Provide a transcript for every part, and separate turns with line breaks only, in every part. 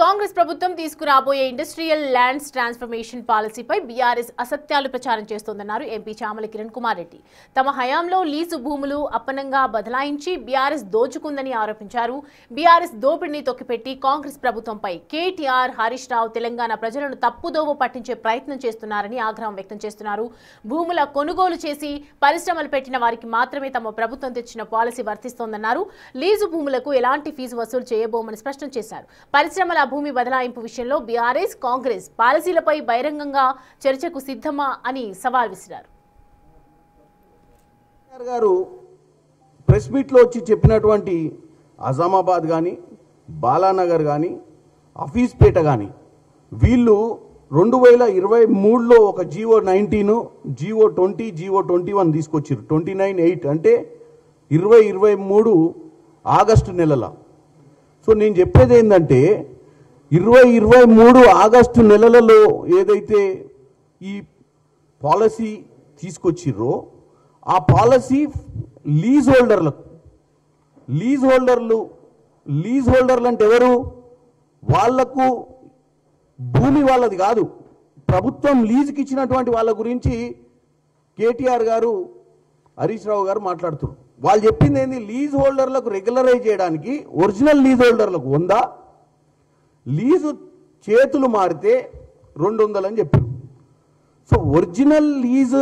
కాంగ్రెస్ ప్రభుత్వం తీసుకురాబోయే industrial lands transformation పాలసీపై BRS అసత్యాలు ప్రచారం చేస్తోందన్నారు ఎంపీ చామల కిరణ్ కుమార్ రెడ్డి. తమ హయాంలో లీజు భూములు అప్పనంగా బదలాయించి బీఆర్ఎస్ దోచుకుందని ఆరోపించారు. బీఆర్ఎస్ దోపిడిని తొక్కిపెట్టి కాంగ్రెస్ ప్రభుత్వంపై కేటీఆర్, హరీష్ రావు తెలంగాణ ప్రజలను తప్పుదోవ పట్టించే ప్రయత్నం చేస్తున్నారని ఆగ్రహం వ్యక్తం చేస్తున్నారు. భూముల కొనుగోలు చేసి పరిశ్రమలు పెట్టిన వారికి మాత్రమే తమ ప్రభుత్వం తెచ్చిన పాలసీ వర్తిస్తోందన్నారు. లీజు భూములకు ఎలాంటి ఫీజు వసూలు చేయబోమని స్పష్టం చేశారు. పరిశ్రమల భూమి బదలాయింపు విషయంలో బీఆర్ఎస్, కాంగ్రెస్ పాలసీలపై బహిరంగంగా చర్చకు సిద్ధమా అని సవాల్ విసిరారు.
గారు ప్రెస్ మీట్లో వచ్చి చెప్పినటువంటి అజామాబాద్ కానీ, బాలానగర్ కానీ, హఫీజ్పేట కానీ వీళ్ళు 2023లో ఒక జీవో 19, జీవో 20, జీవో 21 తీసుకొచ్చారు. 29/8 అంటే 2023 ఆగస్టు నెలల. సో నేను చెప్పేది ఏంటంటే 2023 ఆగస్టు నెలలలో ఏదైతే ఈ పాలసీ తీసుకొచ్చిర్రో ఆ పాలసీ లీజ్ హోల్డర్లు అంటే ఎవరు? వాళ్లకు భూమి వాళ్ళది కాదు, ప్రభుత్వం లీజుకి ఇచ్చినటువంటి వాళ్ళ గురించి కేటీఆర్ గారు, హరీష్ రావు గారు మాట్లాడుతున్నారు. వాళ్ళు చెప్పింది ఏంది? లీజ్ హోల్డర్లకు రెగ్యులరైజ్ చేయడానికి ఒరిజినల్ లీజ్ హోల్డర్లకు 100, లీజు చేతులు మారితే 200 అని చెప్పారు. సో ఒరిజినల్ లీజు,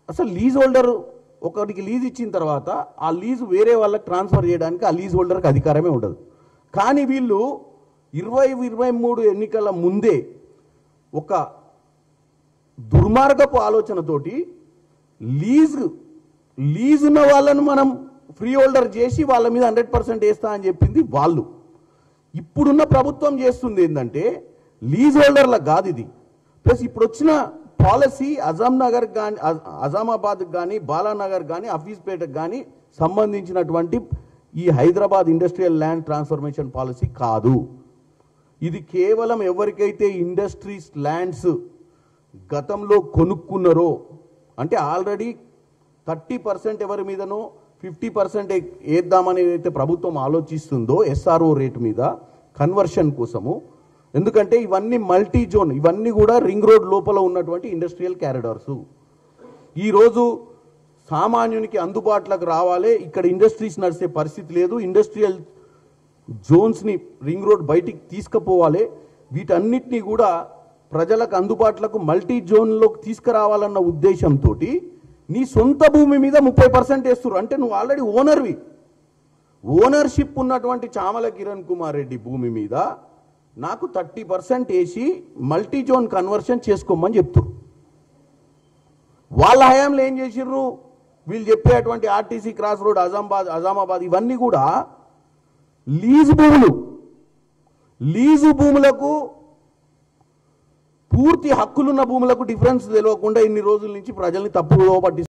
అసలు లీజ్ హోల్డర్ ఒకరికి లీజ్ ఇచ్చిన తర్వాత ఆ లీజు వేరే వాళ్ళకి ట్రాన్స్ఫర్ చేయడానికి ఆ లీజ్ హోల్డర్కి అధికారమే ఉండదు. కానీ వీళ్ళు 2023 ఎన్నికల ముందే ఒక దుర్మార్గపు ఆలోచనతోటి లీజ్ ఉన్న వాళ్ళను మనం ఫ్రీ హోల్డర్ చేసి వాళ్ళ మీద 100% వేస్తా అని చెప్పింది వాళ్ళు. ఇప్పుడున్న ప్రభుత్వం చేస్తుంది ఏంటంటే లీజ్ హోల్డర్లకు కాదు ఇది. ప్లస్ ఇప్పుడు వచ్చిన పాలసీ అజామాబాద్కి కానీ, బాలానగర్ కానీ, హఫీజ్పేటకు కానీ సంబంధించినటువంటి ఈ Hyderabad industrial land transformation policy కాదు. ఇది కేవలం ఎవరికైతే ఇండస్ట్రీస్ ల్యాండ్స్ గతంలో కొనుక్కున్నారో, అంటే ఆల్రెడీ 30% ఎవరి మీదనో 50% వేద్దామని అయితే ప్రభుత్వం ఆలోచిస్తుందో ఎస్ఆర్ఓ రేటు మీద కన్వర్షన్ కోసము. ఎందుకంటే ఇవన్నీ మల్టీ జోన్, ఇవన్నీ కూడా రింగ్ రోడ్ లోపల ఉన్నటువంటి ఇండస్ట్రియల్ క్యారిడార్సు. ఈరోజు సామాన్యునికి అందుబాటులోకి రావాలి, ఇక్కడ ఇండస్ట్రీస్ నడిచే పరిస్థితి లేదు, ఇండస్ట్రియల్ జోన్స్ని రింగ్ రోడ్ బయటికి తీసుకుపోవాలి. వీటన్నిటినీ కూడా ప్రజలకు అందుబాటులోకి మల్టీ జోన్లోకి తీసుకురావాలన్న ఉద్దేశంతో నీ సొంత భూమి మీద 30% వేస్తున్నారు. అంటే నువ్వు ఆల్రెడీ ఓనర్షిప్ ఉన్నటువంటి చామల కిరణ్ కుమార్ రెడ్డి భూమి మీద నాకు 30% వేసి మల్టీ జోన్ కన్వర్షన్ చేసుకోమని చెప్తారు. వాళ్ళ హయాంలో ఏం చేసిర్రు? వీళ్ళు చెప్పేటువంటి ఆర్టీసీ క్రాస్ రోడ్, అజామాబాద్ ఇవన్నీ కూడా లీజు భూములకు, పూర్తి హక్కులున్న భూములకు డిఫరెన్స్ తెలియకుండా ఇన్ని రోజుల నుంచి ప్రజల్ని తప్పుదో పట్టిస్తారు.